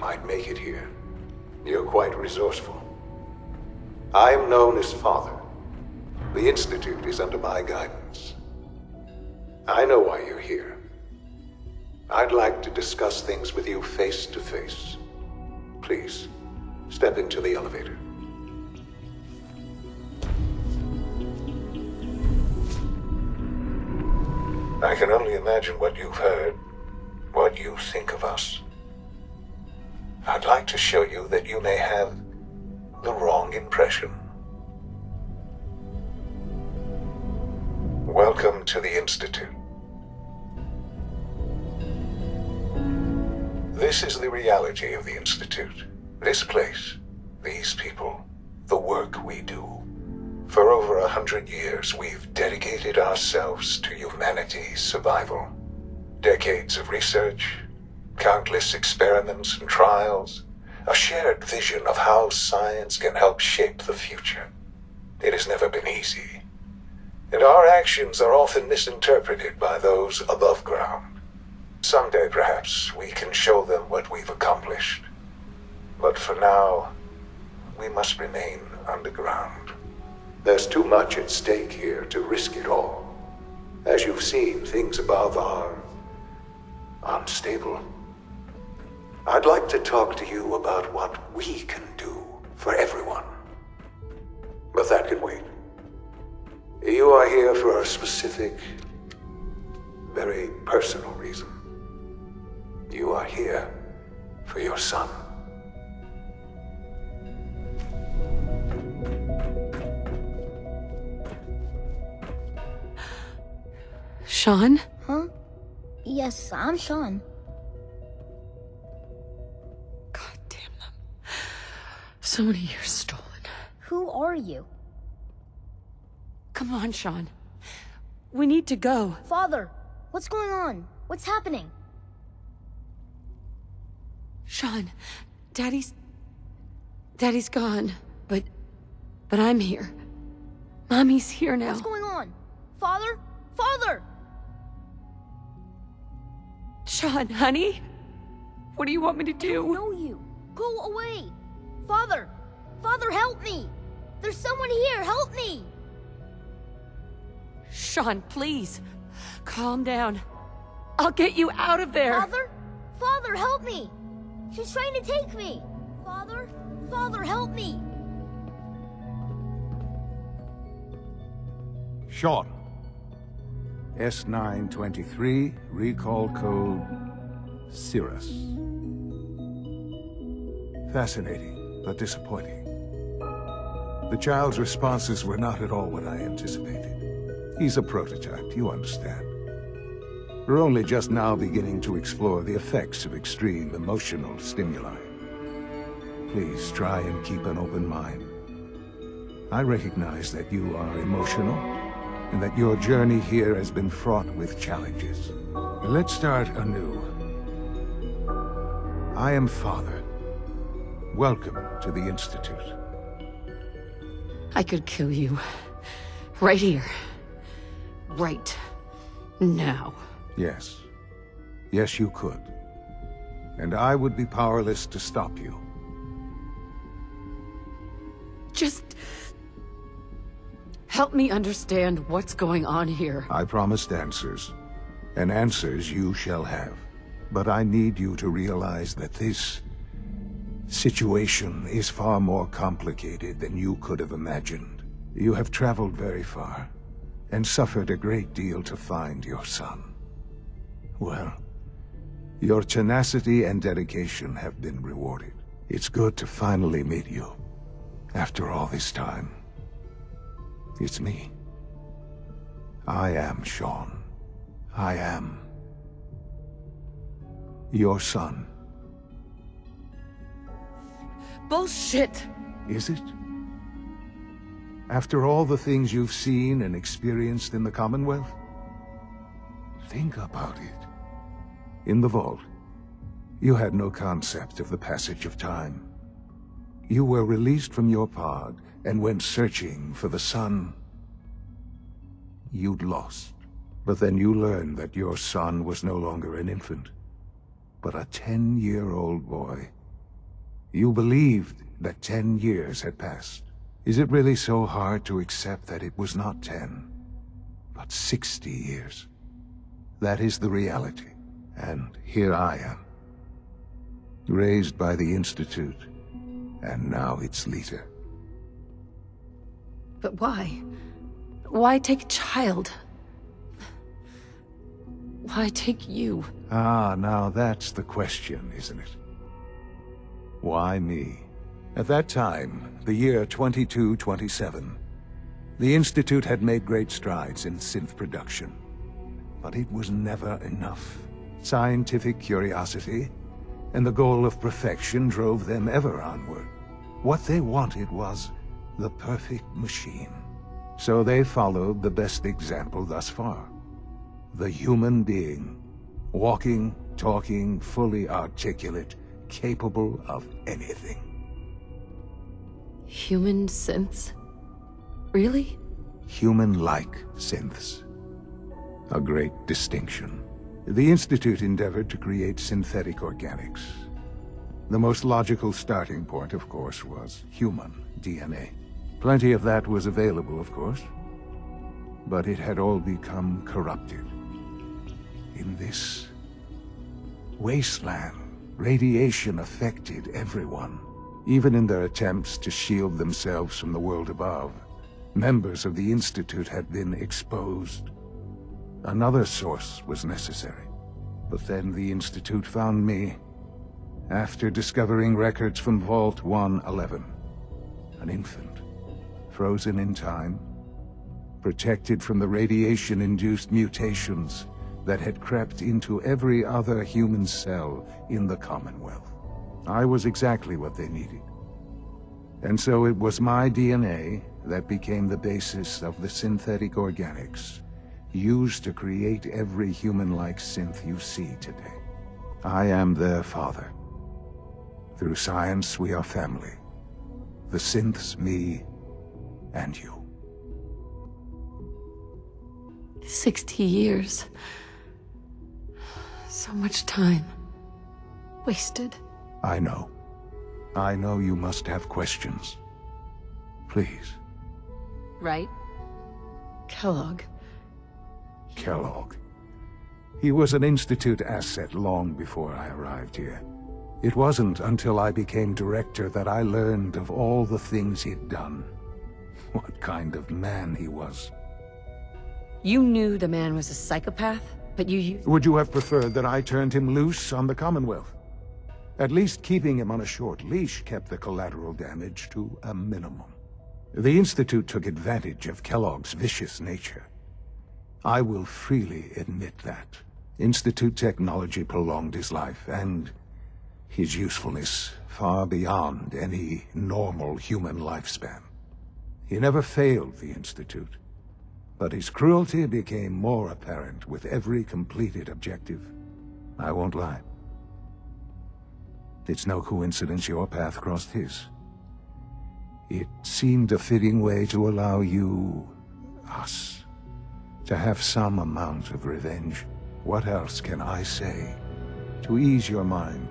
might make it here. You're quite resourceful. I'm known as Father. The Institute is under my guidance. I know why you're here. I'd like to discuss things with you face to face. Please, step into the elevator. I can only imagine what you've heard, what you think of us. I'd like to show you that you may have the wrong impression. Welcome to the Institute. This is the reality of the Institute. This place, these people, the work we do. For over 100 years, we've dedicated ourselves to humanity's survival. Decades of research, countless experiments and trials, a shared vision of how science can help shape the future. It has never been easy, and our actions are often misinterpreted by those above ground. Someday, perhaps, we can show them what we've accomplished. But for now, we must remain underground. There's too much at stake here to risk it all. As you've seen, things above are unstable. I'd like to talk to you about what we can do for everyone. But that can wait. You are here for a specific, very personal reason. You are here for your son. Sean? Huh? Yes, I'm Sean. God damn them. So many years stolen. Who are you? Come on, Sean. We need to go. Father, what's going on? What's happening? Sean, Daddy's gone, but I'm here. Mommy's here now. What's going on? Father? Father! Sean, honey? What do you want me to do? I don't know you. Go away. Father! Father, help me! There's someone here, help me! Sean, please. Calm down. I'll get you out of there. Father? Father, help me! She's trying to take me! Father? Father, help me! Sean. S923, recall code Cirrus. Fascinating, but disappointing. The child's responses were not at all what I anticipated. He's a prototype, you understand. We're only just now beginning to explore the effects of extreme emotional stimuli. Please try and keep an open mind. I recognize that you are emotional, and that your journey here has been fraught with challenges. Let's start anew. I am Father. Welcome to the Institute. I could kill you. Right here. Right now. Yes. Yes, you could. And I would be powerless to stop you. Just help me understand what's going on here. I promised answers, and answers you shall have. But I need you to realize that this situation is far more complicated than you could have imagined. You have traveled very far, and suffered a great deal to find your son. Well, your tenacity and dedication have been rewarded. It's good to finally meet you, after all this time. It's me. I am Sean. I am your son. Bullshit! Is it? After all the things you've seen and experienced in the Commonwealth? Think about it. In the vault, you had no concept of the passage of time. You were released from your pod and went searching for the son you'd lost. But then you learned that your son was no longer an infant, but a 10-year-old boy You believed that 10 years had passed. Is it really so hard to accept that it was not 10, but 60 years? That is the reality, and here I am. Raised by the Institute, and now its leader. But why? Why take a child? Why take you? Ah, now that's the question, isn't it? Why me? At that time, the year 2227, the Institute had made great strides in synth production. But it was never enough. Scientific curiosity and the goal of perfection drove them ever onward. What they wanted was the perfect machine. So they followed the best example thus far. The human being. Walking, talking, fully articulate, capable of anything. Human synths? Really? Human-like synths. A great distinction. The Institute endeavored to create synthetic organics. The most logical starting point, of course, was human DNA. Plenty of that was available, of course. But it had all become corrupted. In this wasteland, radiation affected everyone. Even in their attempts to shield themselves from the world above, members of the Institute had been exposed. Another source was necessary. But then the Institute found me, after discovering records from Vault 111. An infant, frozen in time, protected from the radiation-induced mutations that had crept into every other human cell in the Commonwealth. I was exactly what they needed. And so it was my DNA that became the basis of the synthetic organics used to create every human-like synth you see today. I am their father. Through science, we are family. The synths, me, and you. 60 years. So much time. Wasted. I know. I know you must have questions. Please. Right? Kellogg. Kellogg. He was an Institute asset long before I arrived here. It wasn't until I became director that I learned of all the things he'd done. What kind of man he was. You knew the man was a psychopath, but you used... Would you have preferred that I turned him loose on the Commonwealth? At least keeping him on a short leash kept the collateral damage to a minimum. The Institute took advantage of Kellogg's vicious nature. I will freely admit that. Institute technology prolonged his life, and his usefulness far beyond any normal human lifespan. He never failed the Institute, but his cruelty became more apparent with every completed objective. I won't lie. It's no coincidence your path crossed his. It seemed a fitting way to allow you, us, to have some amount of revenge. What else can I say to ease your mind?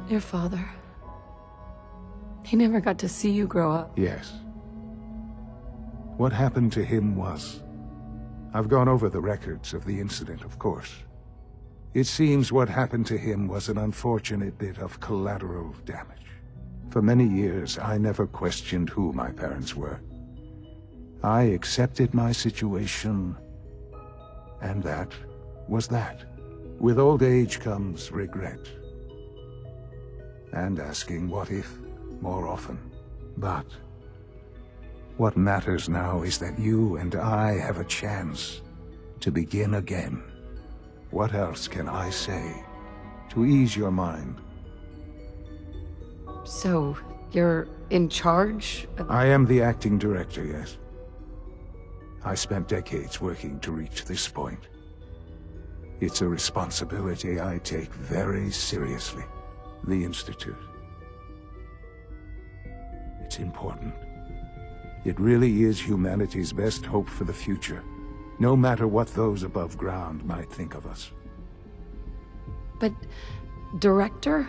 Your father. He never got to see you grow up. Yes. What happened to him was... I've gone over the records of the incident, of course. It seems what happened to him was an unfortunate bit of collateral damage. For many years, I never questioned who my parents were. I accepted my situation, and that was that. With old age comes regret. And asking what if more often. But what matters now is that you and I have a chance to begin again. What else can I say to ease your mind? So, you're in charge of... I am the acting director, yes. I spent decades working to reach this point. It's a responsibility I take very seriously. The Institute. It's important. It really is humanity's best hope for the future, no matter what those above ground might think of us. But... director?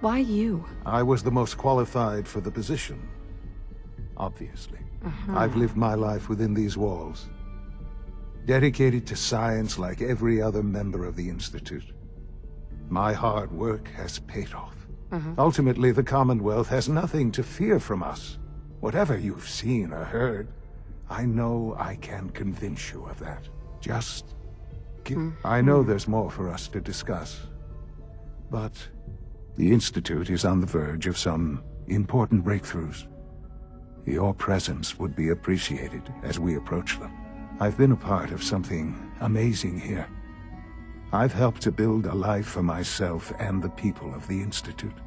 Why you? I was the most qualified for the position. Obviously. I've lived my life within these walls. Dedicated to science like every other member of the Institute. My hard work has paid off. Ultimately, the Commonwealth has nothing to fear from us. Whatever you've seen or heard, I know I can convince you of that. Just I know there's more for us to discuss. But the Institute is on the verge of some important breakthroughs. Your presence would be appreciated as we approach them. I've been a part of something amazing here. I've helped to build a life for myself and the people of the Institute.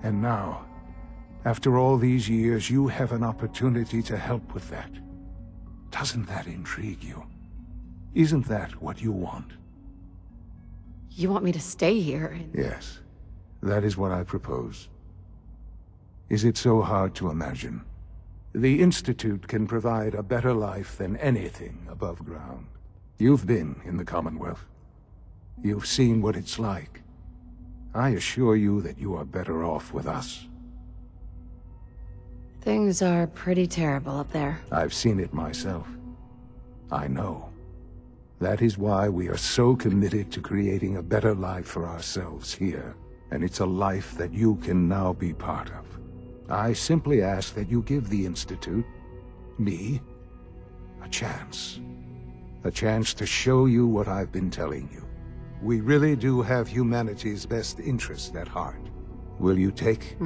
And now, after all these years, you have an opportunity to help with that. Doesn't that intrigue you? Isn't that what you want? You want me to stay here? Yes, that is what I propose. Is it so hard to imagine? The Institute can provide a better life than anything above ground. You've been in the Commonwealth. You've seen what it's like. I assure you that you are better off with us. Things are pretty terrible up there. I've seen it myself. I know. That is why we are so committed to creating a better life for ourselves here. And it's a life that you can now be part of. I simply ask that you give the Institute, me, a chance. A chance to show you what I've been telling you. We really do have humanity's best interest at heart. Will you take?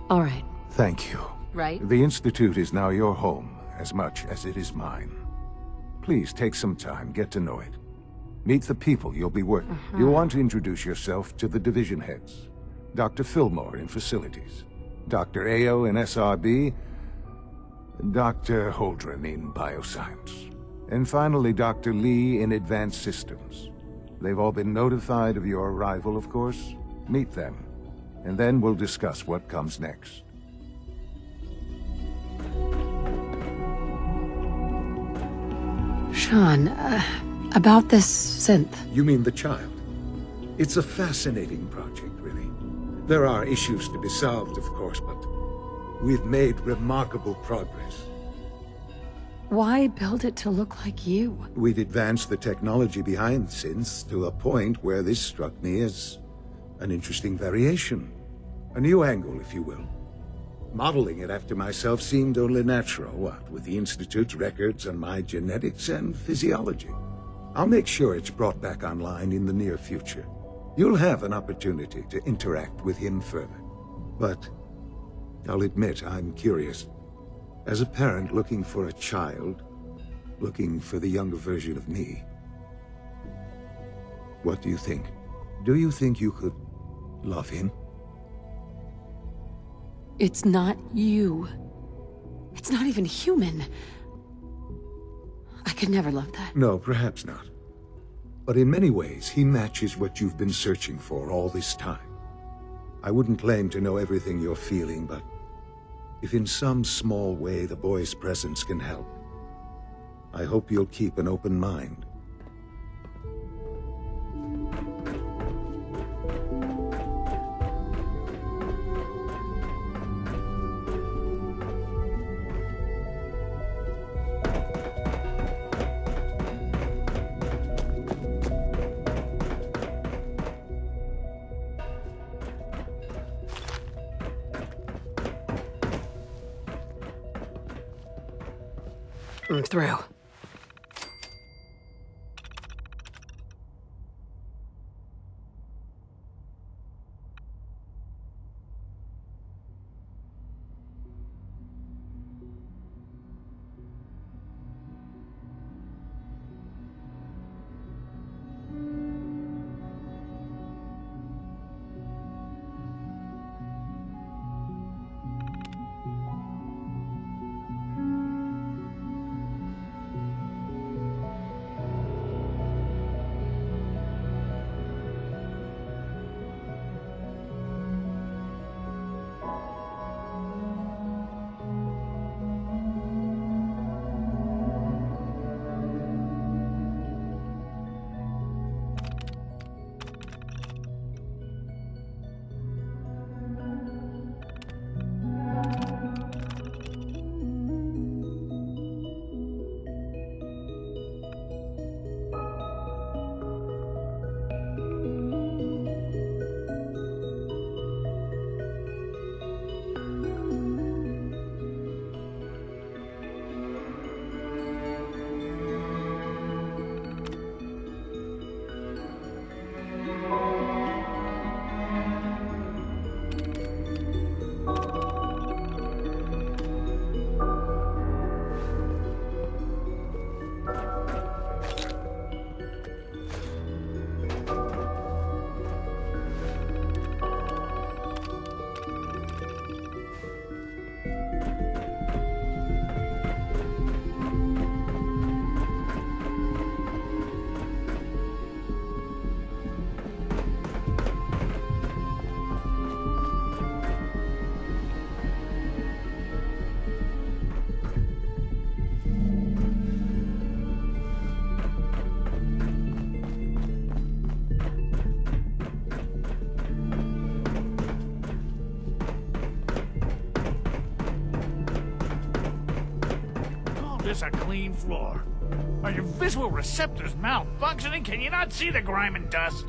All right. Thank you. Right? The Institute is now your home, as much as it is mine. Please take some time, get to know it. Meet the people you'll be working. You'll want to introduce yourself to the division heads. Dr. Fillmore in Facilities, Dr. Ayo in SRB, Dr. Holdren in Bioscience, and finally Dr. Lee in Advanced Systems. They've all been notified of your arrival, of course. Meet them, and then we'll discuss what comes next. Sean, about this synth. You mean the child? It's a fascinating project, really. There are issues to be solved, of course, but we've made remarkable progress. Why build it to look like you? We'd advanced the technology behind synths to a point where this struck me as an interesting variation. A new angle, if you will. Modeling it after myself seemed only natural, what with the Institute's records on my genetics and physiology. I'll make sure it's brought back online in the near future. You'll have an opportunity to interact with him further. But I'll admit I'm curious. As a parent looking for a child, looking for the younger version of me, what do you think? Do you think you could love him? It's not you. It's not even human. I could never love that. No, perhaps not. But in many ways, he matches what you've been searching for all this time. I wouldn't claim to know everything you're feeling, but if in some small way the boy's presence can help, I hope you'll keep an open mind. I'm through. this a clean floor? Are your visual receptors malfunctioning? Can you not see the grime and dust?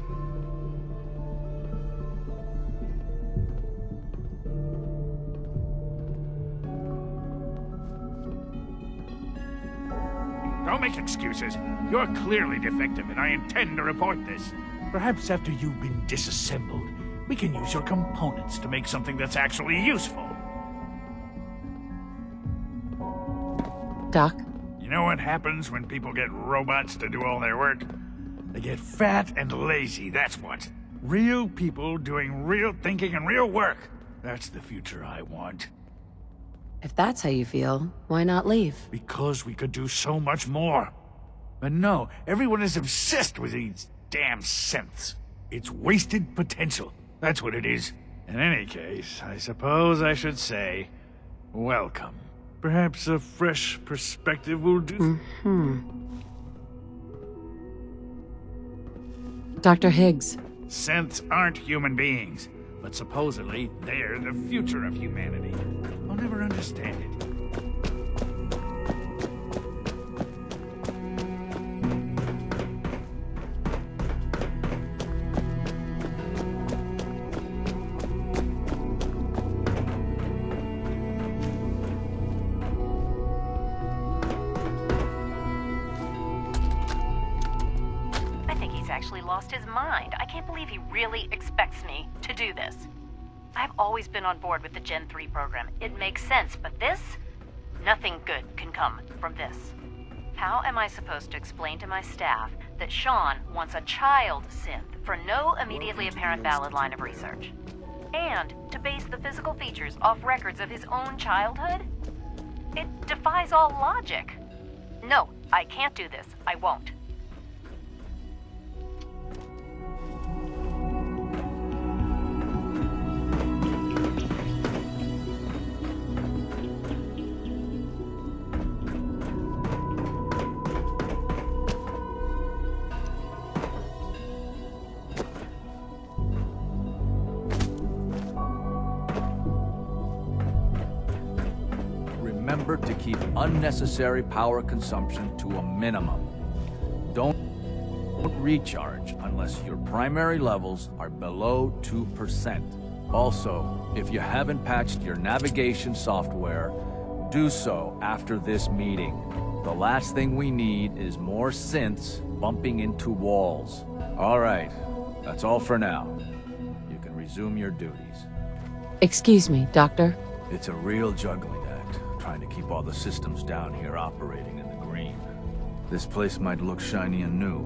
Don't make excuses. You're clearly defective, and I intend to report this. Perhaps after you've been disassembled, we can use your components to make something that's actually useful. Doc? You know what happens when people get robots to do all their work? They get fat and lazy, that's what. Real people doing real thinking and real work. That's the future I want. If that's how you feel, why not leave? Because we could do so much more. But no, everyone is obsessed with these damn synths. It's wasted potential. That's what it is. In any case, I suppose I should say, welcome. Perhaps a fresh perspective will do. Dr. Higgs. Synths aren't human beings, but supposedly they're the future of humanity. I'll never understand it. Actually lost his mind. I can't believe he really expects me to do this. I've always been on board with the Gen 3 program. It makes sense, but this? Nothing good can come from this. How am I supposed to explain to my staff that Sean wants a child synth for no immediately apparent valid line of research? And to base the physical features off records of his own childhood? It defies all logic. No, I can't do this. I won't. Remember to keep unnecessary power consumption to a minimum. Don't recharge unless your primary levels are below 2%. Also, if you haven't patched your navigation software, do so after this meeting. The last thing we need is more synths bumping into walls. All right, that's all for now. You can resume your duties. Excuse me, Doctor. It's a real juggling act, trying to keep all the systems down here operating in the green. This place might look shiny and new,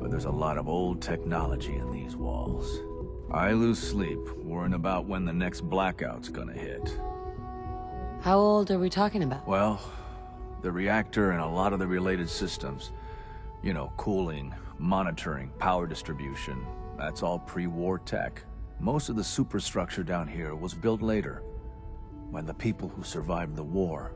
but there's a lot of old technology in these walls. I lose sleep worrying about when the next blackout's gonna hit. How old are we talking about? Well, the reactor and a lot of the related systems, you know, cooling, monitoring, power distribution, that's all pre-war tech. Most of the superstructure down here was built later, by the people who survived the war.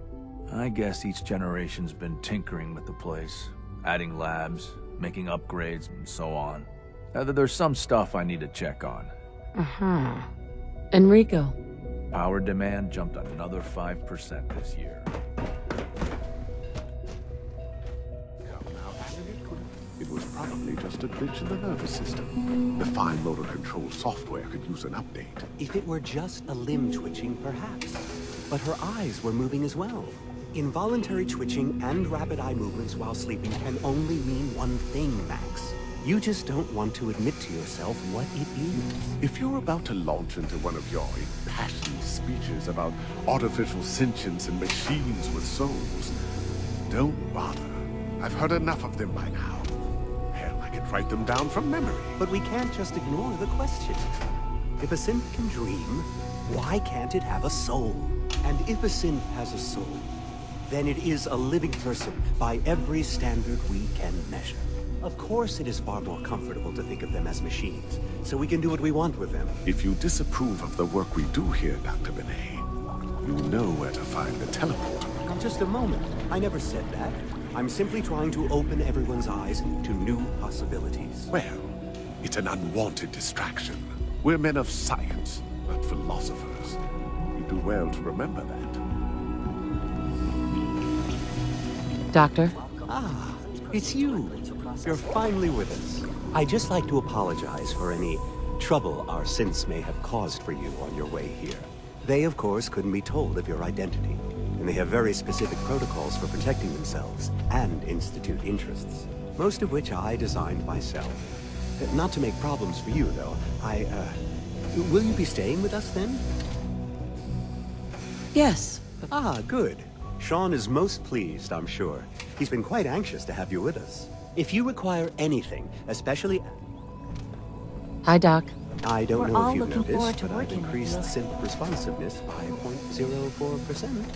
I guess each generation's been tinkering with the place, adding labs, making upgrades, and so on. There's some stuff I need to check on. Enrico. Power demand jumped another 5% this year. It was probably just a glitch in the nervous system. The fine motor control software could use an update. If it were just a limb twitching, perhaps. But her eyes were moving as well. Involuntary twitching and rapid eye movements while sleeping can only mean one thing, Max. You just don't want to admit to yourself what it is. If you're about to launch into one of your impassioned speeches about artificial sentience and machines with souls, don't bother. I've heard enough of them by now. Hell, I could write them down from memory. But we can't just ignore the question. If a synth can dream, why can't it have a soul? And if a synth has a soul, then it is a living person by every standard we can measure. Of course it is far more comfortable to think of them as machines, so we can do what we want with them. If you disapprove of the work we do here, Dr. Benet, you know where to find the teleporter. Just a moment. I never said that. I'm simply trying to open everyone's eyes to new possibilities. Well, it's an unwanted distraction. We're men of science, not philosophers. You do well to remember that. Doctor? Ah, it's you. You're finally with us. I'd just like to apologize for any trouble our synths may have caused for you on your way here. They, of course, couldn't be told of your identity, and they have very specific protocols for protecting themselves and Institute interests, most of which I designed myself. Not to make problems for you, though. Will you be staying with us, then? Yes. Ah, good. Sean is most pleased, I'm sure. He's been quite anxious to have you with us. If you require anything, especially... Hi, Doc. I don't We're know all if you've looking forward noticed, to but I've working with increased you. synth responsiveness by 0.04%.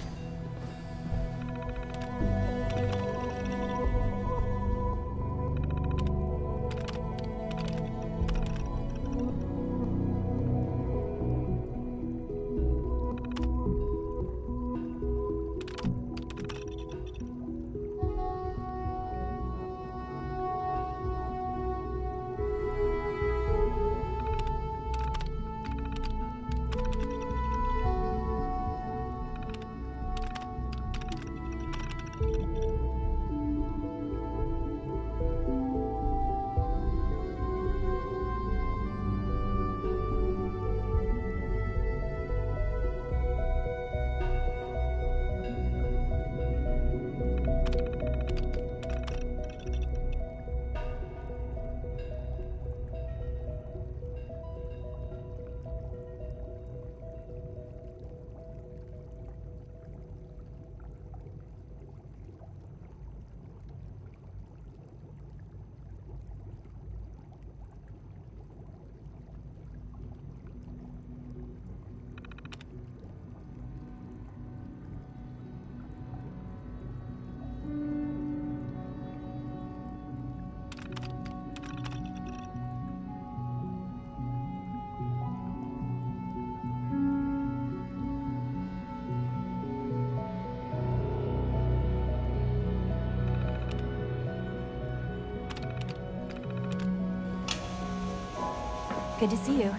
Good to see you.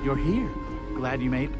You're here. Glad you made it.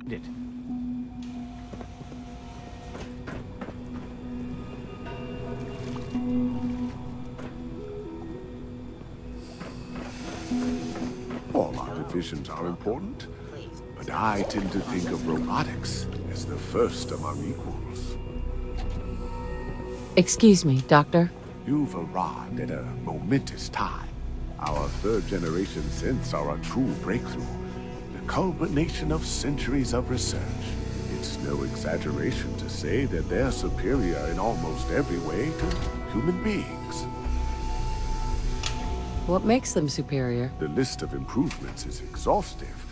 It. divisions are important, but I tend to think of robotics as the first among equals. Excuse me, Doctor. You've arrived at a momentous time. Our third-generation synths are a true breakthrough, the culmination of centuries of research. It's no exaggeration to say that they're superior in almost every way to human beings. What makes them superior? The list of improvements is exhaustive.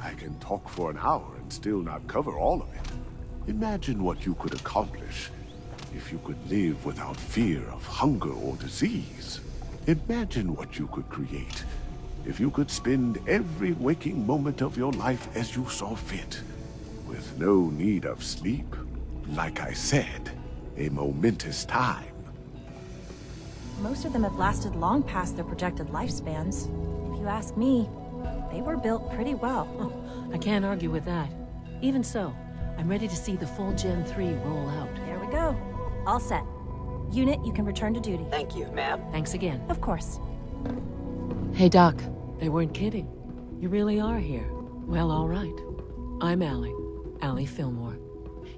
I can talk for an hour and still not cover all of it. Imagine what you could accomplish if you could live without fear of hunger or disease. Imagine what you could create if you could spend every waking moment of your life as you saw fit, with no need of sleep. Like I said, a momentous time. Most of them have lasted long past their projected lifespans. If you ask me, they were built pretty well. Oh, I can't argue with that. Even so, I'm ready to see the full Gen 3 roll out. There we go. All set. Unit, you can return to duty. Thank you, ma'am. Thanks again. Of course. Hey, Doc. They weren't kidding. You really are here. Well, all right. I'm Allie Fillmore.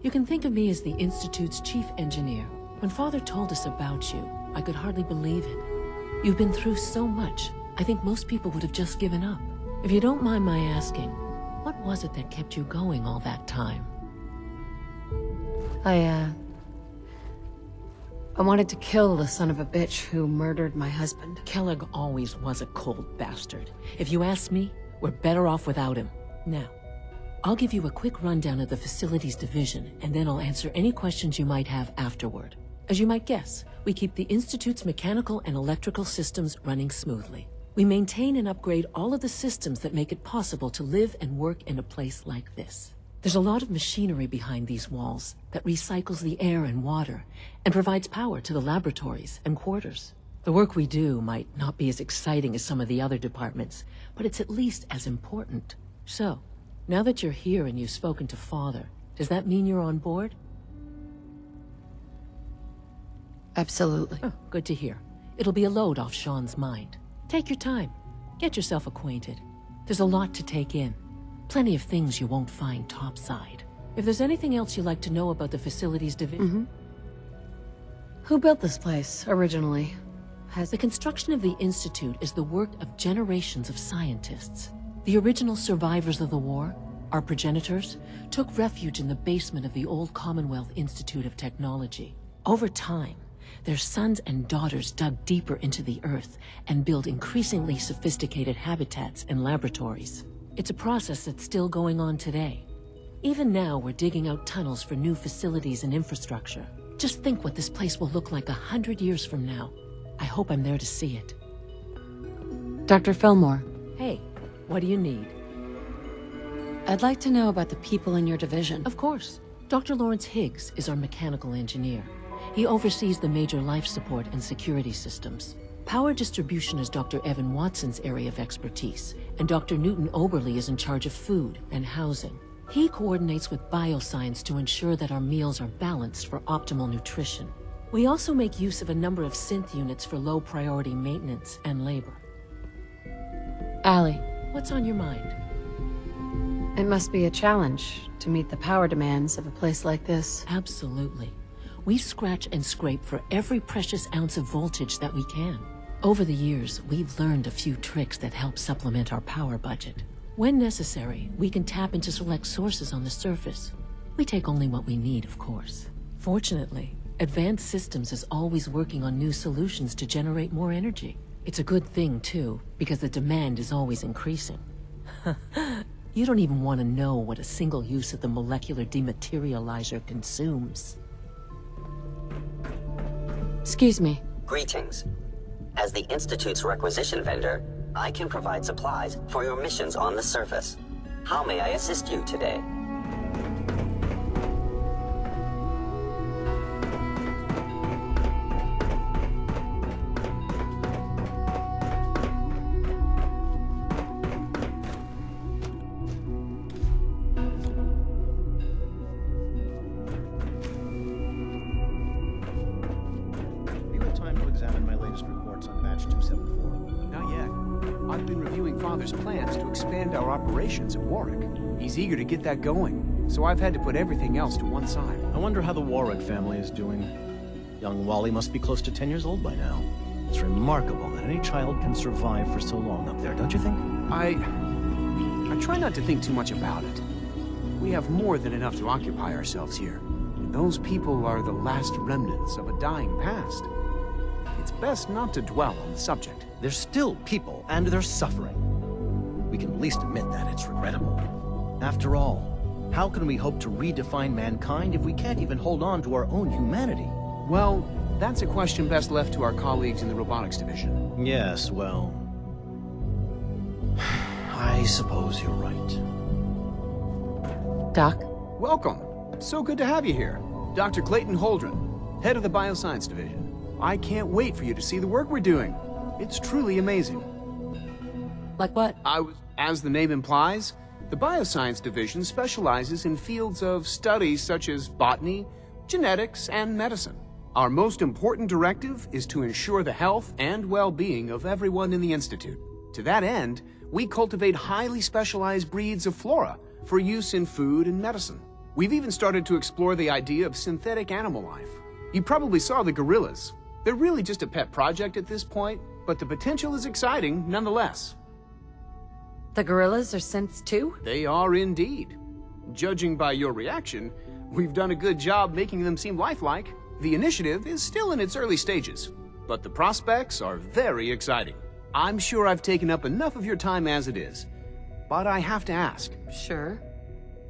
You can think of me as the Institute's chief engineer. When Father told us about you, I could hardly believe it. You've been through so much, I think most people would have just given up. If you don't mind my asking, what was it that kept you going all that time? I wanted to kill the son of a bitch who murdered my husband. Kellogg always was a cold bastard. If you ask me, we're better off without him. Now, I'll give you a quick rundown of the Facilities Division, and then I'll answer any questions you might have afterward. As you might guess, we keep the Institute's mechanical and electrical systems running smoothly. We maintain and upgrade all of the systems that make it possible to live and work in a place like this. There's a lot of machinery behind these walls that recycles the air and water and provides power to the laboratories and quarters. The work we do might not be as exciting as some of the other departments, but it's at least as important. So, now that you're here and you've spoken to Father, does that mean you're on board? Absolutely. Oh, good to hear. It'll be a load off Sean's mind. Take your time. Get yourself acquainted. There's a lot to take in. Plenty of things you won't find topside. If there's anything else you'd like to know about the Facilities Division... Who built this place, originally? The construction of the Institute is the work of generations of scientists. The original survivors of the war, our progenitors, took refuge in the basement of the old Commonwealth Institute of Technology. Over time, their sons and daughters dug deeper into the earth and built increasingly sophisticated habitats and laboratories. It's a process that's still going on today. Even now, we're digging out tunnels for new facilities and infrastructure. Just think what this place will look like 100 years from now. I hope I'm there to see it. Dr. Fillmore. Hey, what do you need? I'd like to know about the people in your division. Of course. Dr. Lawrence Higgs is our mechanical engineer. He oversees the major life support and security systems. Power distribution is Dr. Evan Watson's area of expertise, and Dr. Newton Oberly is in charge of food and housing. He coordinates with bioscience to ensure that our meals are balanced for optimal nutrition. We also make use of a number of synth units for low-priority maintenance and labor. Allie. What's on your mind? It must be a challenge to meet the power demands of a place like this. Absolutely. We scratch and scrape for every precious ounce of voltage that we can. Over the years, we've learned a few tricks that help supplement our power budget. When necessary, we can tap into select sources on the surface. We take only what we need, of course. Fortunately, Advanced Systems is always working on new solutions to generate more energy. It's a good thing, too, because the demand is always increasing. You don't even want to know what a single use of the molecular dematerializer consumes. Excuse me. Greetings. As the Institute's requisition vendor, I can provide supplies for your missions on the surface. How may I assist you today? Doctor's plans to expand our operations at Warwick. He's eager to get that going, so I've had to put everything else to one side. I wonder how the Warwick family is doing. Young Wally must be close to 10 years old by now. It's remarkable that any child can survive for so long up there, don't you think? I try not to think too much about it. We have more than enough to occupy ourselves here. And those people are the last remnants of a dying past. It's best not to dwell on the subject. They're still people, and they're suffering. We can at least admit that it's regrettable. After all, how can we hope to redefine mankind if we can't even hold on to our own humanity? Well, that's a question best left to our colleagues in the robotics division. Yes, well... I suppose you're right. Doc? Welcome. So good to have you here. Dr. Clayton Holdren, head of the Bioscience Division. I can't wait for you to see the work we're doing. It's truly amazing. Like what? As the name implies, the Bioscience Division specializes in fields of studies such as botany, genetics, and medicine. Our most important directive is to ensure the health and well-being of everyone in the Institute. To that end, we cultivate highly specialized breeds of flora for use in food and medicine. We've even started to explore the idea of synthetic animal life. You probably saw the gorillas. They're really just a pet project at this point, but the potential is exciting nonetheless. The gorillas are synths too? They are indeed. Judging by your reaction, we've done a good job making them seem lifelike. The initiative is still in its early stages, but the prospects are very exciting. I'm sure I've taken up enough of your time as it is, but I have to ask. Sure.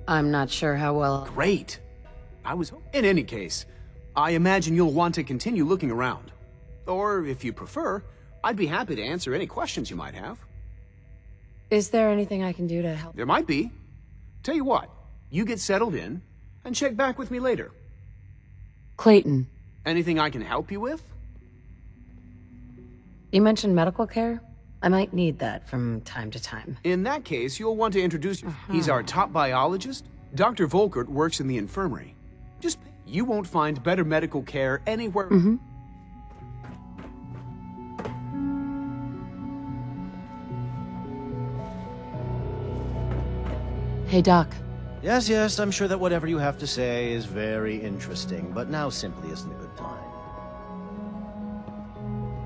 I'm not sure how well... Great. In any case, I imagine you'll want to continue looking around. Or, if you prefer, I'd be happy to answer any questions you might have. Is there anything I can do to help? There might be. Tell you what, you get settled in, and check back with me later. Clayton. Anything I can help you with? You mentioned medical care? I might need that from time to time. In that case, you'll want to introduce... He's our top biologist. Dr. Volkert works in the infirmary. You won't find better medical care anywhere... Hey, Doc. Yes, yes, I'm sure that whatever you have to say is very interesting, but now simply isn't a good time.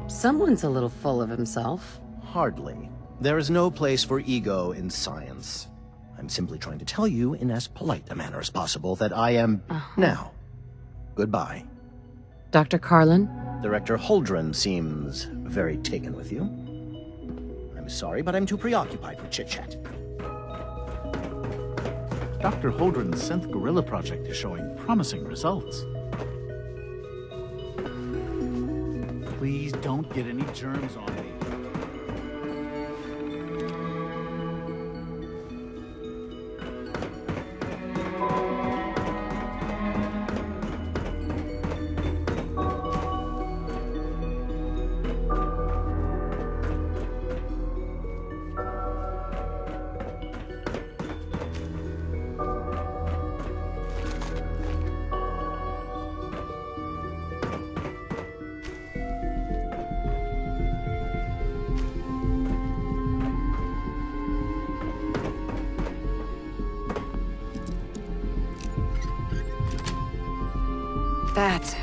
Someone's a little full of himself. Hardly. There is no place for ego in science. I'm simply trying to tell you in as polite a manner as possible that I am... Now. Goodbye. Dr. Carlin? Director Holdren seems very taken with you. I'm sorry, but I'm too preoccupied for chit-chat. Dr. Holdren's synth gorilla project is showing promising results. Please don't get any germs on me. That's it.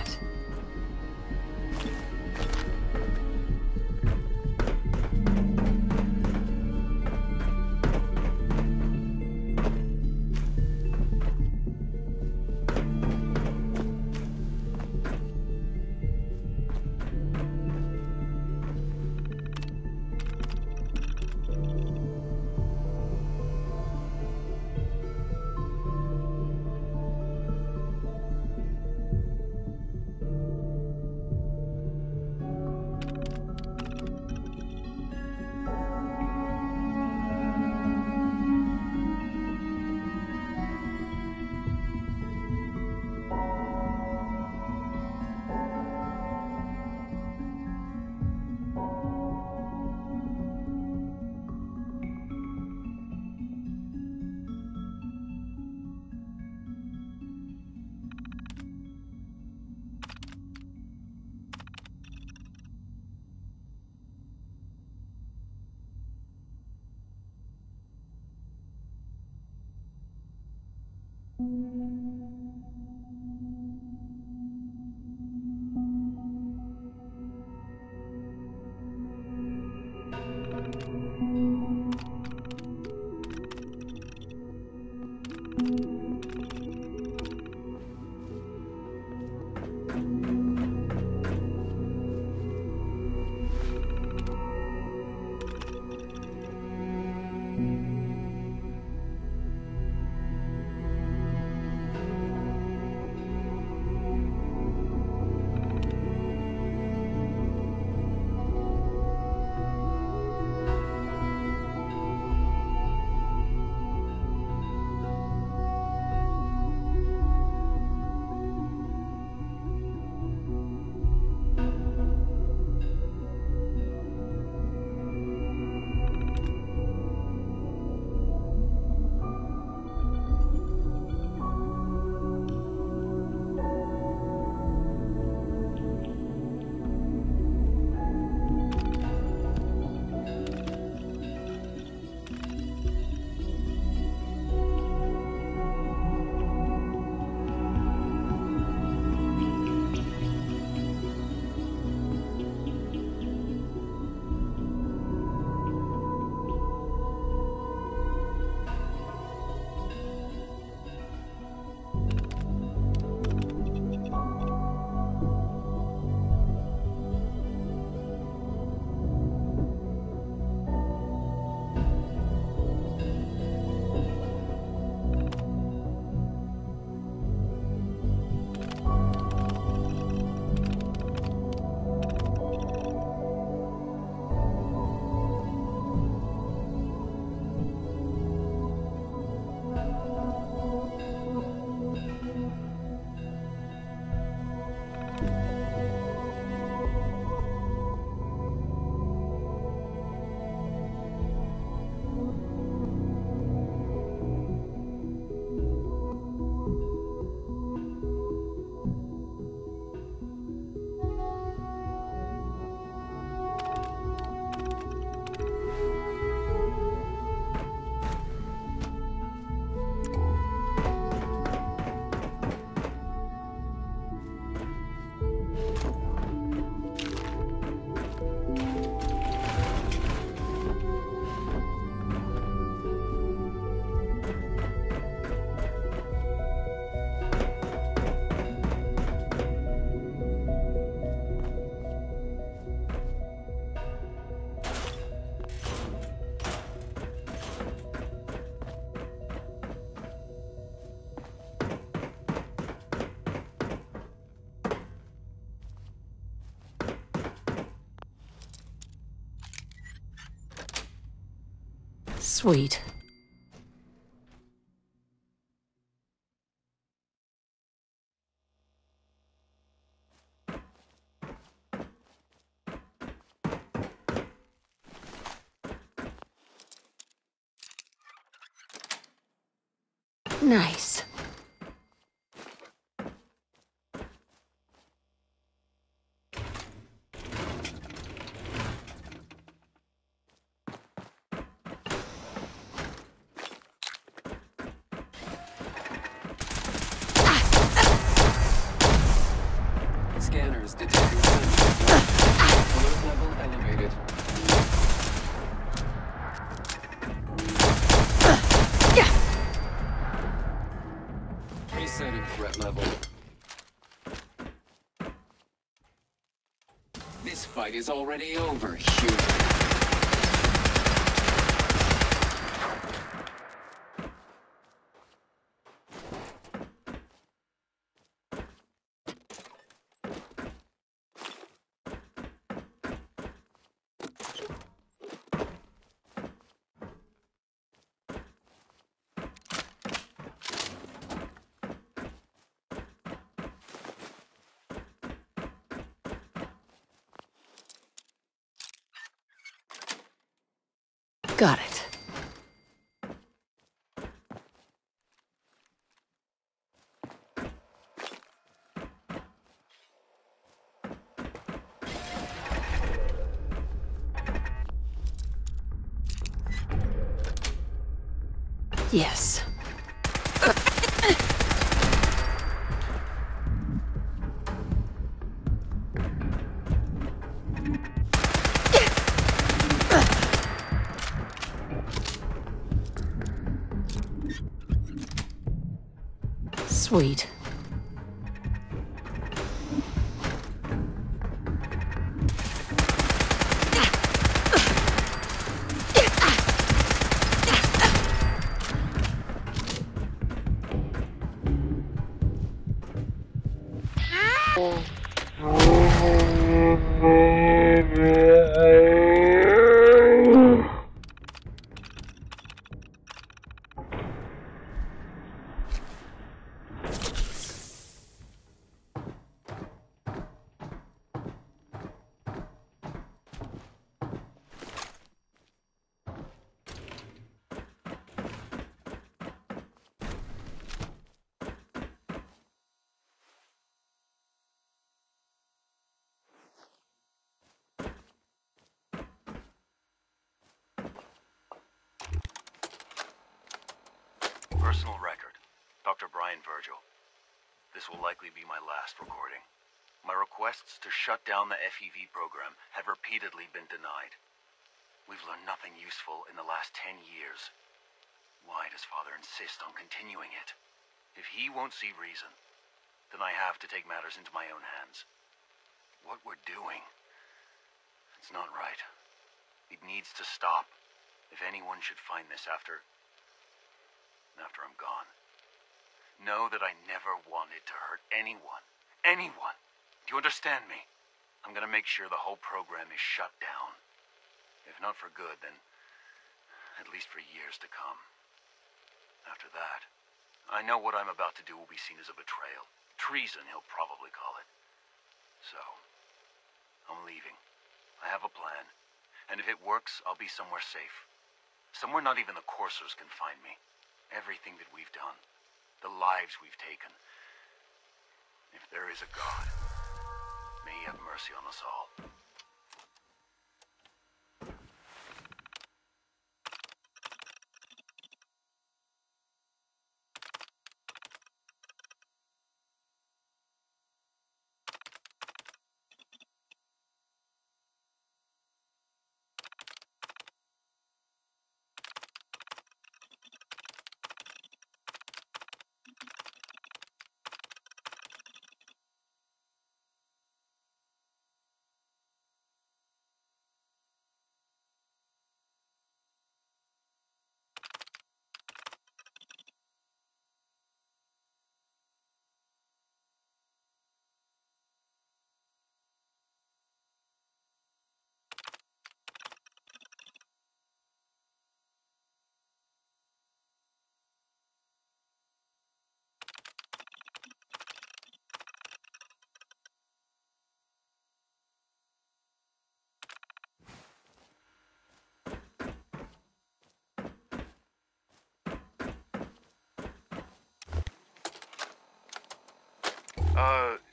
Sweet. Nice. Scanners detecting alert level elevated. Resetting threat level. This fight is already over, human. Got it. Yes. Sweet. Personal record. Dr. Brian Virgil. This will likely be my last recording. My requests to shut down the FEV program have repeatedly been denied. We've learned nothing useful in the last 10 years. Why does Father insist on continuing it? If he won't see reason, then I have to take matters into my own hands. What we're doing, it's not right. It needs to stop. If anyone should find this after I'm gone, know that I never wanted to hurt anyone. Anyone. Do you understand me? I'm gonna make sure the whole program is shut down. If not for good, then at least for years to come. After that, I know what I'm about to do will be seen as a betrayal. Treason, he'll probably call it. So, I'm leaving. I have a plan. And if it works, I'll be somewhere safe. Somewhere not even the coursers can find me. Everything that we've done, the lives we've taken. If there is a God, may he have mercy on us all.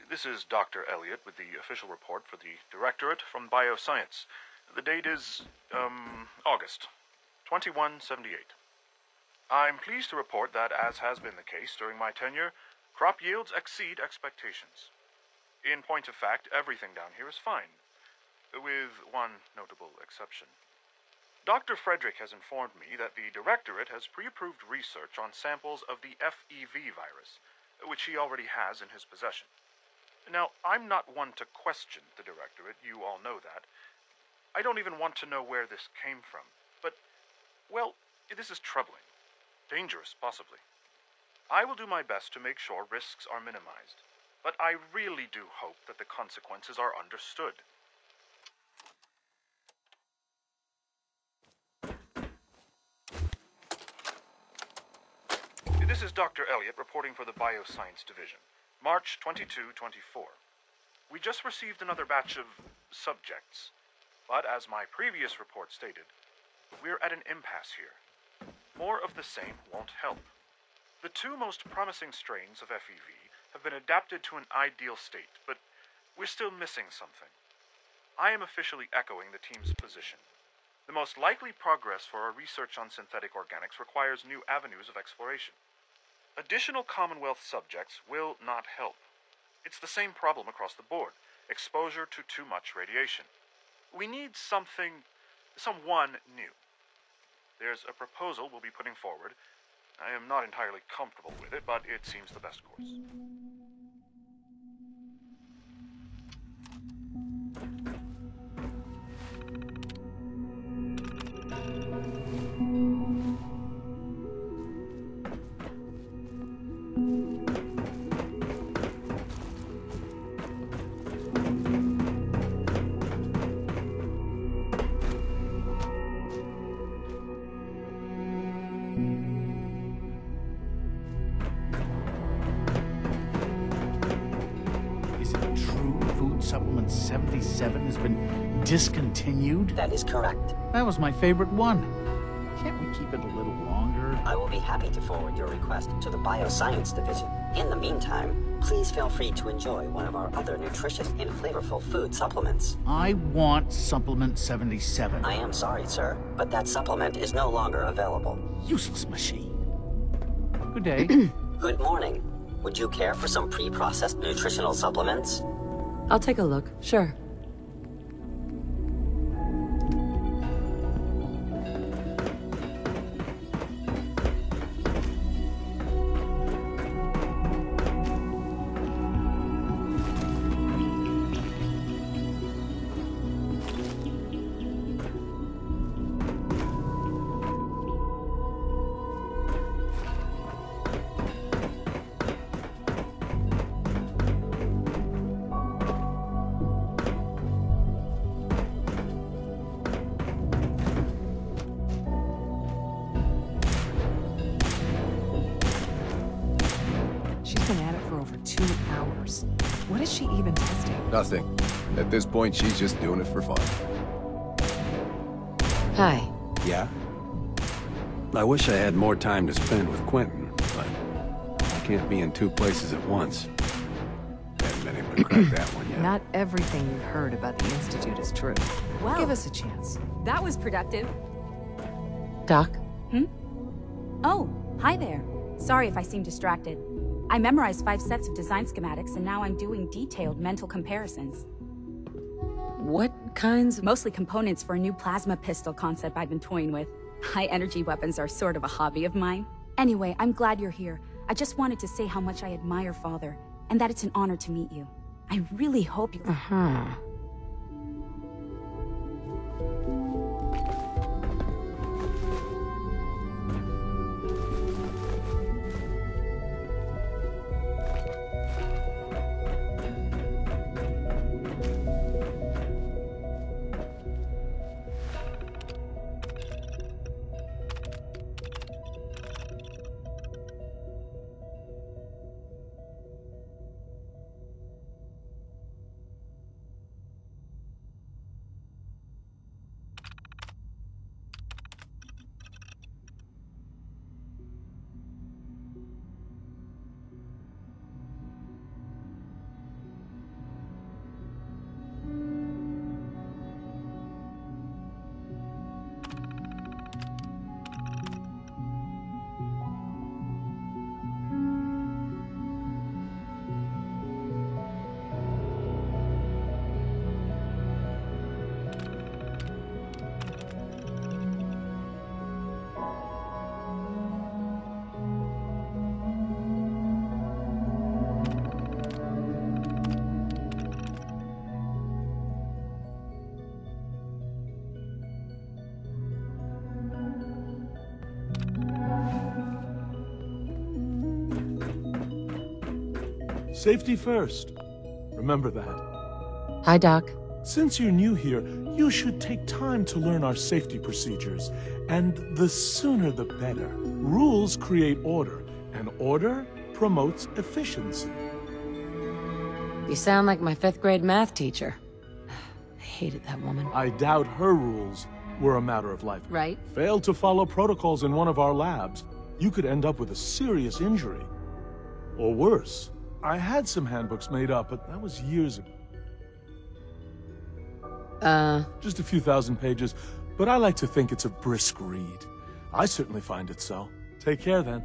This is Dr. Elliot with the official report for the Directorate from Bioscience. The date is, August 2178. I'm pleased to report that, as has been the case during my tenure, crop yields exceed expectations. In point of fact, everything down here is fine, with one notable exception. Dr. Frederick has informed me that the Directorate has pre-approved research on samples of the FEV virus, which he already has in his possession. Now, I'm not one to question the Directorate, you all know that. I don't even want to know where this came from. But, well, this is troubling. Dangerous, possibly. I will do my best to make sure risks are minimized, but I really do hope that the consequences are understood. This is Dr. Elliot reporting for the Bioscience Division, March 22-24. We just received another batch of subjects, but as my previous report stated, we're at an impasse here. More of the same won't help. The two most promising strains of FEV have been adapted to an ideal state, but we're still missing something. I am officially echoing the team's position. The most likely progress for our research on synthetic organics requires new avenues of exploration. Additional Commonwealth subjects will not help. It's the same problem across the board, exposure to too much radiation. We need someone new. There's a proposal we'll be putting forward, I am not entirely comfortable with it, but it seems the best course. Supplement 77 has been discontinued? That is correct. That was my favorite one. Can't we keep it a little longer? I will be happy to forward your request to the Bioscience Division. In the meantime, please feel free to enjoy one of our other nutritious and flavorful food supplements. I want Supplement 77. I am sorry, sir, but that supplement is no longer available. Useless machine. Good day. Good morning. Would you care for some pre-processed nutritional supplements? I'll take a look, sure. What is she even testing? Nothing. At this point, she's just doing it for fun. Hi. Yeah? I wish I had more time to spend with Quentin, but I can't be in two places at once. Haven't been able to crack that one yet. Not everything you've heard about the Institute is true. Well, give us a chance. That was productive. Doc? Oh, hi there. Sorry if I seem distracted. I memorized 5 sets of design schematics, and now I'm doing detailed mental comparisons. What kinds? Mostly components for a new plasma pistol concept I've been toying with. High-energy weapons are sort of a hobby of mine. Anyway, I'm glad you're here. I just wanted to say how much I admire Father, and that it's an honor to meet you. I really hope you... Safety first. Remember that. Hi, Doc. Since you're new here, you should take time to learn our safety procedures. And the sooner the better. Rules create order, and order promotes efficiency. You sound like my 5th grade math teacher. I hated that woman. I doubt her rules were a matter of life. Right. Failed to follow protocols in one of our labs, you could end up with a serious injury. Or worse. I had some handbooks made up, but that was years ago. Just a few thousand pages, but I like to think it's a brisk read. I certainly find it so. Take care, then.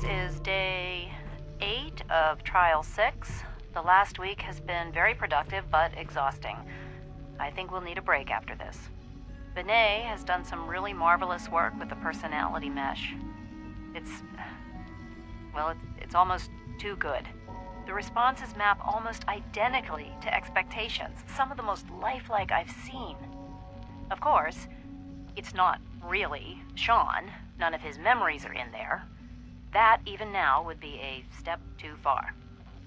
is day 8 of Trial 6. The last week has been very productive, but exhausting. I think we'll need a break after this. Benet has done some really marvelous work with the personality mesh. It's almost too good. The responses map almost identically to expectations, some of the most lifelike I've seen. Of course, it's not really Sean. None of his memories are in there. That, even now, would be a step too far.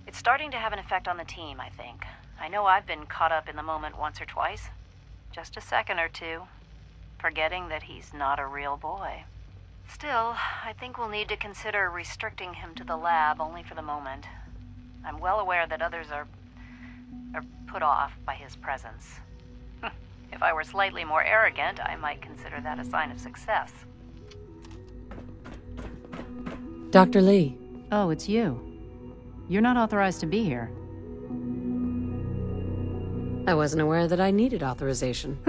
It's starting to have an effect on the team, I think. I know I've been caught up in the moment once or twice. Just a second or two, forgetting that he's not a real boy. Still, I think we'll need to consider restricting him to the lab only for the moment. I'm well aware that others are put off by his presence. If I were slightly more arrogant, I might consider that a sign of success. Dr. Lee. Oh, it's you. You're not authorized to be here. I wasn't aware that I needed authorization.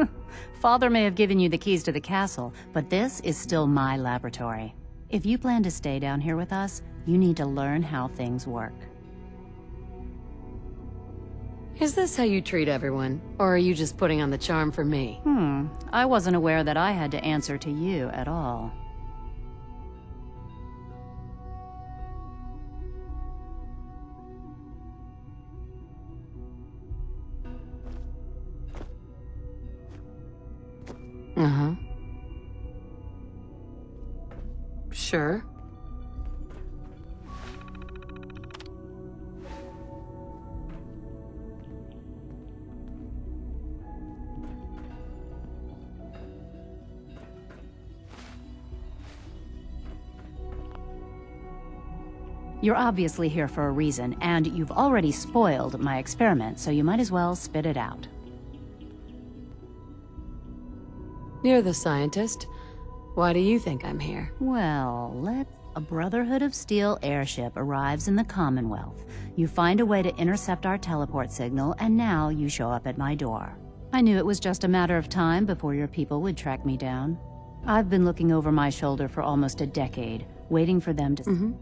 Father may have given you the keys to the castle, but this is still my laboratory. If you plan to stay down here with us, you need to learn how things work. Is this how you treat everyone? Or are you just putting on the charm for me? I wasn't aware that I had to answer to you at all. Uh-huh. Sure. You're obviously here for a reason, and you've already spoiled my experiment, so you might as well spit it out. You're the scientist. Why do you think I'm here? Well, a Brotherhood of Steel airship arrives in the Commonwealth. You find a way to intercept our teleport signal, and now you show up at my door. I knew it was just a matter of time before your people would track me down. I've been looking over my shoulder for almost a decade, waiting for them to...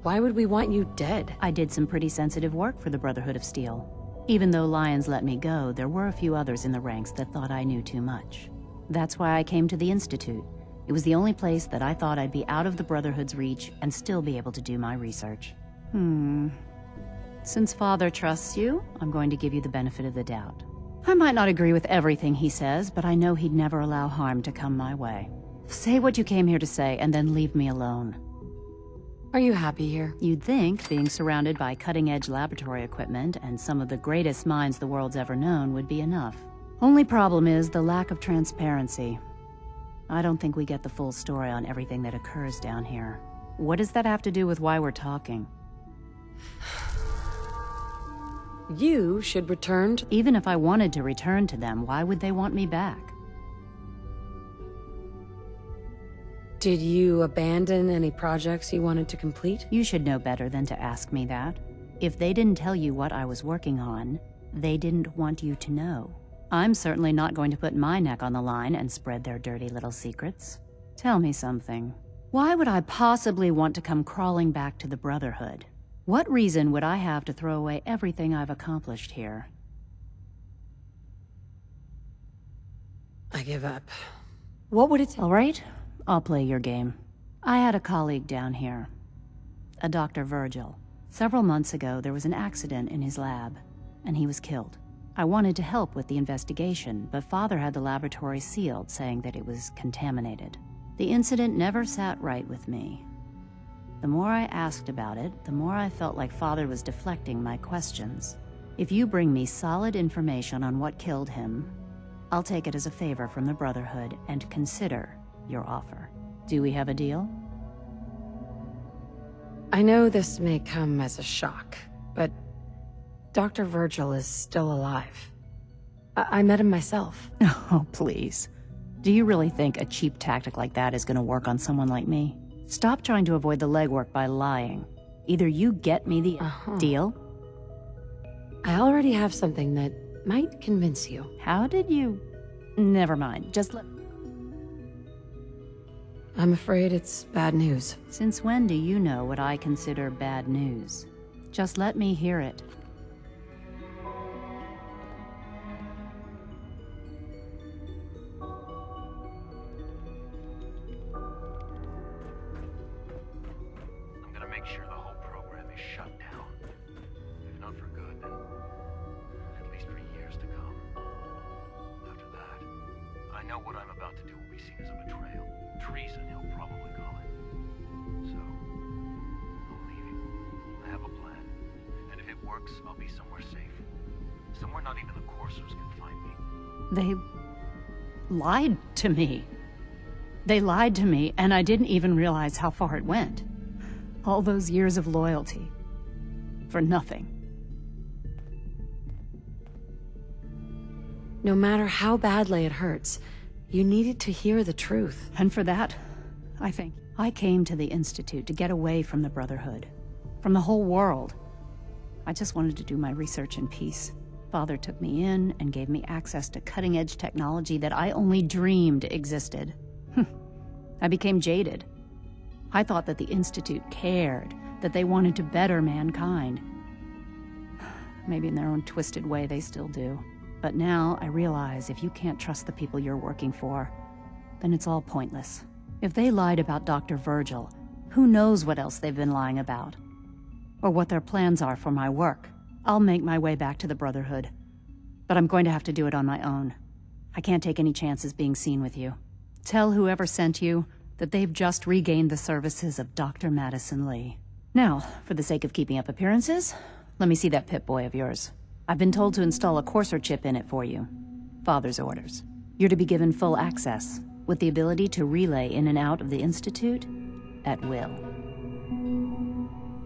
Why would we want you dead? I did some pretty sensitive work for the Brotherhood of Steel. Even though Lyons let me go, there were a few others in the ranks that thought I knew too much. That's why I came to the Institute. It was the only place that I thought I'd be out of the Brotherhood's reach and still be able to do my research. Since Father trusts you, I'm going to give you the benefit of the doubt. I might not agree with everything he says, but I know he'd never allow harm to come my way. Say what you came here to say, and then leave me alone. Are you happy here? You'd think being surrounded by cutting-edge laboratory equipment and some of the greatest minds the world's ever known would be enough. Only problem is the lack of transparency. I don't think we get the full story on everything that occurs down here. What does that have to do with why we're talking? You should return to... Even if I wanted to return to them, why would they want me back? Did you abandon any projects you wanted to complete? You should know better than to ask me that. If they didn't tell you what I was working on, they didn't want you to know. I'm certainly not going to put my neck on the line and spread their dirty little secrets. Tell me something. Why would I possibly want to come crawling back to the Brotherhood? What reason would I have to throw away everything I've accomplished here? I give up. What would it take? All right, I'll play your game. I had a colleague down here, a Dr. Virgil. Several months ago, there was an accident in his lab, and he was killed. I wanted to help with the investigation, but Father had the laboratory sealed, saying that it was contaminated. The incident never sat right with me. The more I asked about it, the more I felt like Father was deflecting my questions. If you bring me solid information on what killed him, I'll take it as a favor from the Brotherhood and consider your offer. Do we have a deal? I know this may come as a shock, but Dr. Virgil is still alive. I met him myself. Oh, please. Do you really think a cheap tactic like that is going to work on someone like me? Stop trying to avoid the legwork by lying. Either you get me the deal? I already have something that might convince you. How did you... Never mind. Just let... I'm afraid it's bad news. Since when do you know what I consider bad news? Just let me hear it. I'm gonna make sure the whole program is shut down. If not for good, then at least for years to come. After that, I know what I'm about to do will be seen as a betrayal. Treason, he'll probably call it. So, I'm leaving. I have a plan. And if it works, I'll be somewhere safe. Somewhere not even the coursers can find me. They lied to me. They lied to me, and I didn't even realize how far it went. All those years of loyalty. For nothing. No matter how badly it hurts, you needed to hear the truth. And for that, I think I came to the Institute to get away from the Brotherhood. From the whole world. I just wanted to do my research in peace. Father took me in and gave me access to cutting-edge technology that I only dreamed existed. I became jaded. I thought that the Institute cared, that they wanted to better mankind. Maybe in their own twisted way they still do. But now I realize if you can't trust the people you're working for, then it's all pointless. If they lied about Dr. Virgil, who knows what else they've been lying about? Or what their plans are for my work. I'll make my way back to the Brotherhood. But I'm going to have to do it on my own. I can't take any chances being seen with you. Tell whoever sent you that they've just regained the services of Dr. Madison Lee. Now, for the sake of keeping up appearances, let me see that Pip-Boy of yours. I've been told to install a courser chip in it for you. Father's orders. You're to be given full access, with the ability to relay in and out of the Institute at will.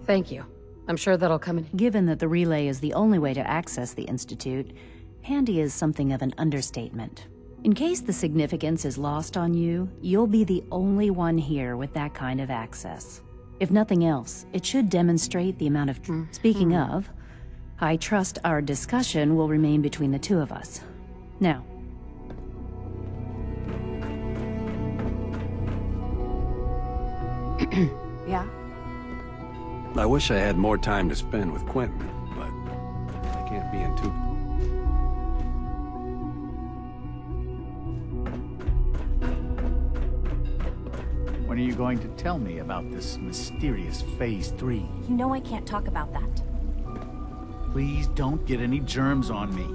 Thank you. I'm sure that'll come in. Given that the relay is the only way to access the Institute, handy is something of an understatement. In case the significance is lost on you, you'll be the only one here with that kind of access. If nothing else, it should demonstrate the amount of... Speaking of, I trust our discussion will remain between the two of us. Now. Yeah? I wish I had more time to spend with Quentin, but I can't be in two... When are you going to tell me about this mysterious Phase 3? You know I can't talk about that. Please don't get any germs on me.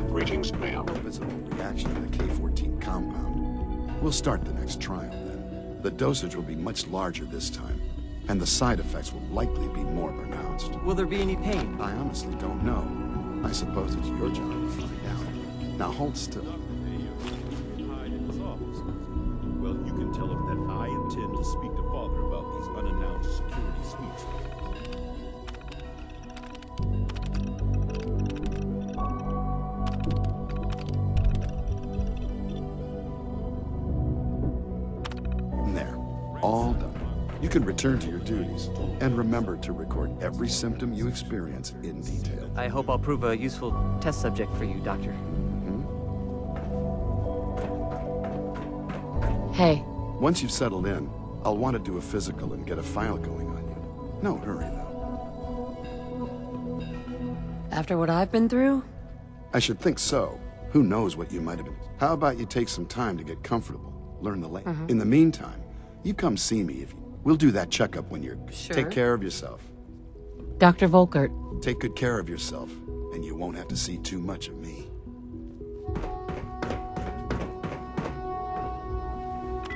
Greetings, ma'am. No visible reaction to the K-14 compound. We'll start the next trial then. The dosage will be much larger this time, and the side effects will likely be more pronounced. Will there be any pain? I honestly don't know. I suppose it's your job to find out. Now hold still. Well, you can tell him that I intend to speak to Father about these unannounced security sweeps. There. All done. You can return to your duties. And remember to record every symptom you experience in detail. I hope I'll prove a useful test subject for you, Doctor. Hey. Once you've settled in, I'll want to do a physical and get a file going on you. No hurry, though. After what I've been through? I should think so. Who knows what you might have been... How about you take some time to get comfortable, learn the lay. In the meantime, you come see me if you... We'll do that checkup when you're... Sure. Take care of yourself. Dr. Volkert. Take good care of yourself, and you won't have to see too much of me.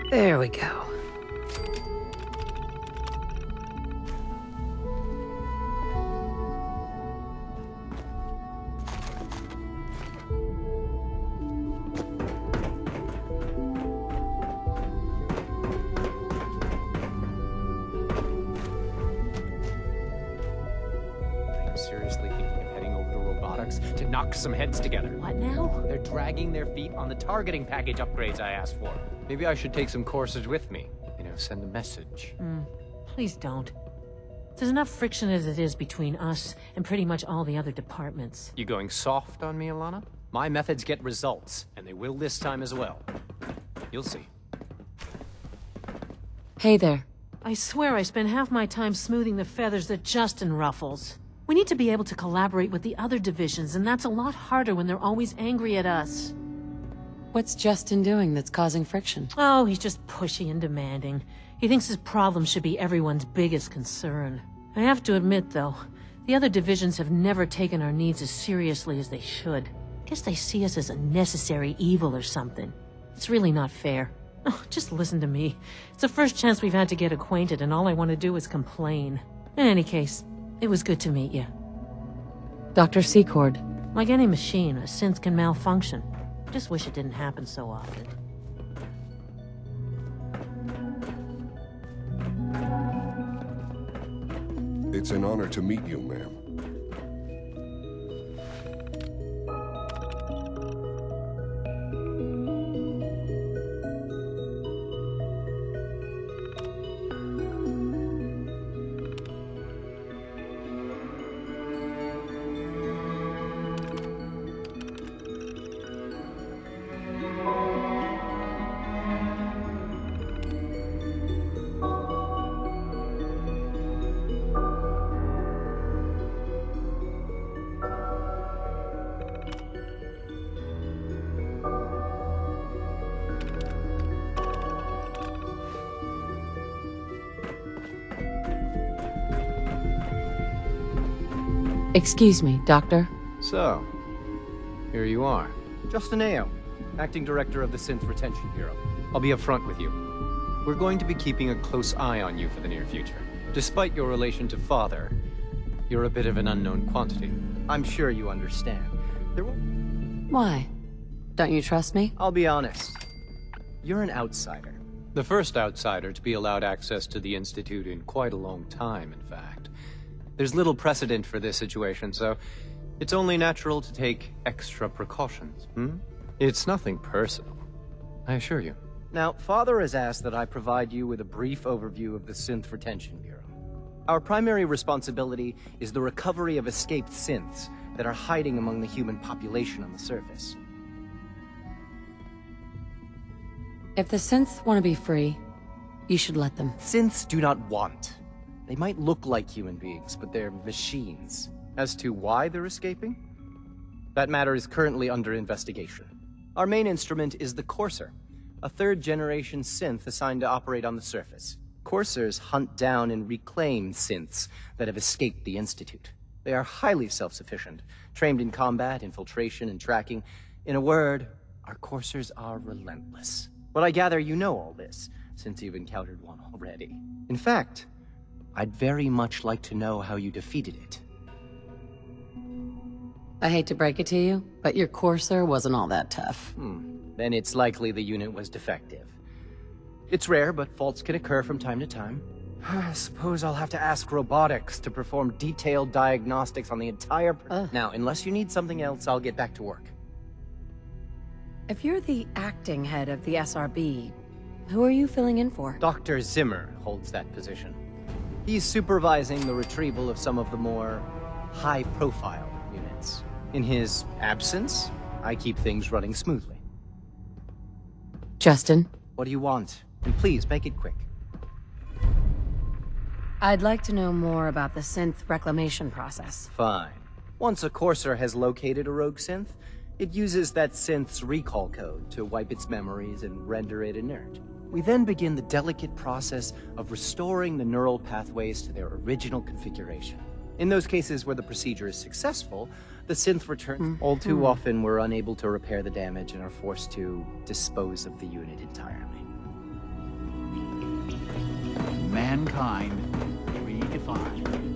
There we go. Seriously thinking of heading over to robotics to knock some heads together. What now? They're dragging their feet on the targeting package upgrades I asked for. Maybe I should take some courses with me. You know, send a message. Please don't. There's enough friction as it is between us and pretty much all the other departments. You going soft on me, Alana? My methods get results, and they will this time as well. You'll see. Hey there. I swear I spend half my time smoothing the feathers that Justin ruffles. We need to be able to collaborate with the other divisions, and that's a lot harder when they're always angry at us. What's Justin doing that's causing friction? Oh, he's just pushy and demanding. He thinks his problems should be everyone's biggest concern. I have to admit, though, the other divisions have never taken our needs as seriously as they should. Guess they see us as a necessary evil or something. It's really not fair. Oh, just listen to me. It's the first chance we've had to get acquainted, and all I want to do is complain. In any case, it was good to meet you. Dr. Secord. Like any machine, a synth can malfunction. Just wish it didn't happen so often. It's an honor to meet you, ma'am. Excuse me, Doctor. So, here you are. Justin Ayo, Acting Director of the Synth Retention Bureau. I'll be upfront with you. We're going to be keeping a close eye on you for the near future. Despite your relation to Father, you're a bit of an unknown quantity. I'm sure you understand. There will... Why? Don't you trust me? I'll be honest. You're an outsider. The first outsider to be allowed access to the Institute in quite a long time, in fact. There's little precedent for this situation, so it's only natural to take extra precautions, It's nothing personal, I assure you. Now, Father has asked that I provide you with a brief overview of the Synth Retention Bureau. Our primary responsibility is the recovery of escaped synths that are hiding among the human population on the surface. If the synths want to be free, you should let them. Synths do not want. They might look like human beings, but they're machines. As to why they're escaping? That matter is currently under investigation. Our main instrument is the Courser, a third-generation synth assigned to operate on the surface. Coursers hunt down and reclaim synths that have escaped the Institute. They are highly self-sufficient, trained in combat, infiltration, and tracking. In a word, our Coursers are relentless. But I gather you know all this, since you've encountered one already. In fact, I'd very much like to know how you defeated it. I hate to break it to you, but your Courser wasn't all that tough. Then it's likely the unit was defective. It's rare, but faults can occur from time to time. I suppose I'll have to ask robotics to perform detailed diagnostics on the entire... Now, unless you need something else, I'll get back to work. If you're the acting head of the SRB, who are you filling in for? Dr. Zimmer holds that position. He's supervising the retrieval of some of the more high-profile units. In his absence, I keep things running smoothly. Justin? What do you want? And please, make it quick. I'd like to know more about the synth reclamation process. Fine. Once a Courser has located a rogue synth, it uses that synth's recall code to wipe its memories and render it inert. We then begin the delicate process of restoring the neural pathways to their original configuration. In those cases where the procedure is successful, the synth returns. All too often, we're unable to repair the damage and are forced to dispose of the unit entirely. Mankind redefined.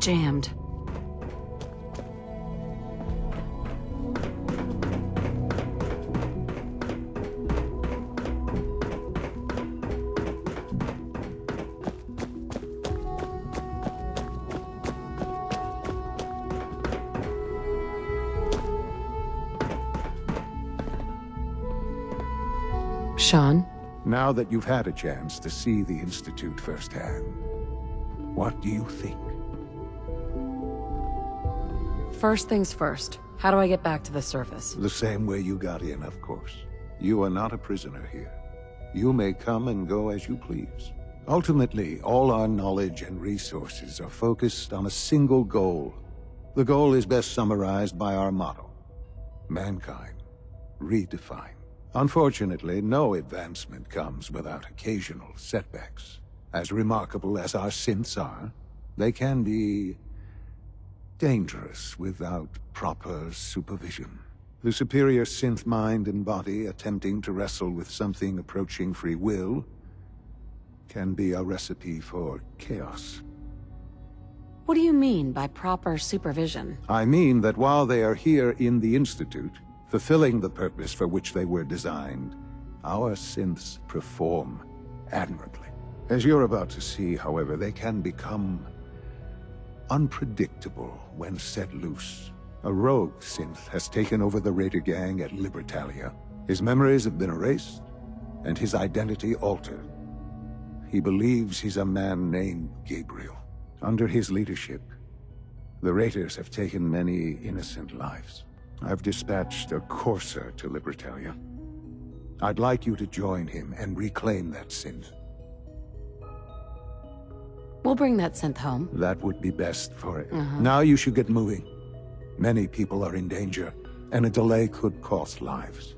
jammed. Sean? Now that you've had a chance to see the Institute firsthand, what do you think? First things first. How do I get back to the surface? The same way you got in, of course. You are not a prisoner here. You may come and go as you please. Ultimately, all our knowledge and resources are focused on a single goal. The goal is best summarized by our motto: mankind, redefined. Unfortunately, no advancement comes without occasional setbacks. As remarkable as our synths are, they can be dangerous without proper supervision. The superior synth mind and body attempting to wrestle with something approaching free will can be a recipe for chaos. What do you mean by proper supervision? I mean that while they are here in the Institute, fulfilling the purpose for which they were designed, our synths perform admirably. As you're about to see, however, they can become unpredictable when set loose. A rogue synth has taken over the Raider gang at Libertalia. His memories have been erased, and his identity altered. He believes he's a man named Gabriel. Under his leadership, the Raiders have taken many innocent lives. I've dispatched a courser to Libertalia. I'd like you to join him and reclaim that synth. We'll bring that synth home. That would be best for it. Now you should get moving. Many people are in danger, and a delay could cost lives.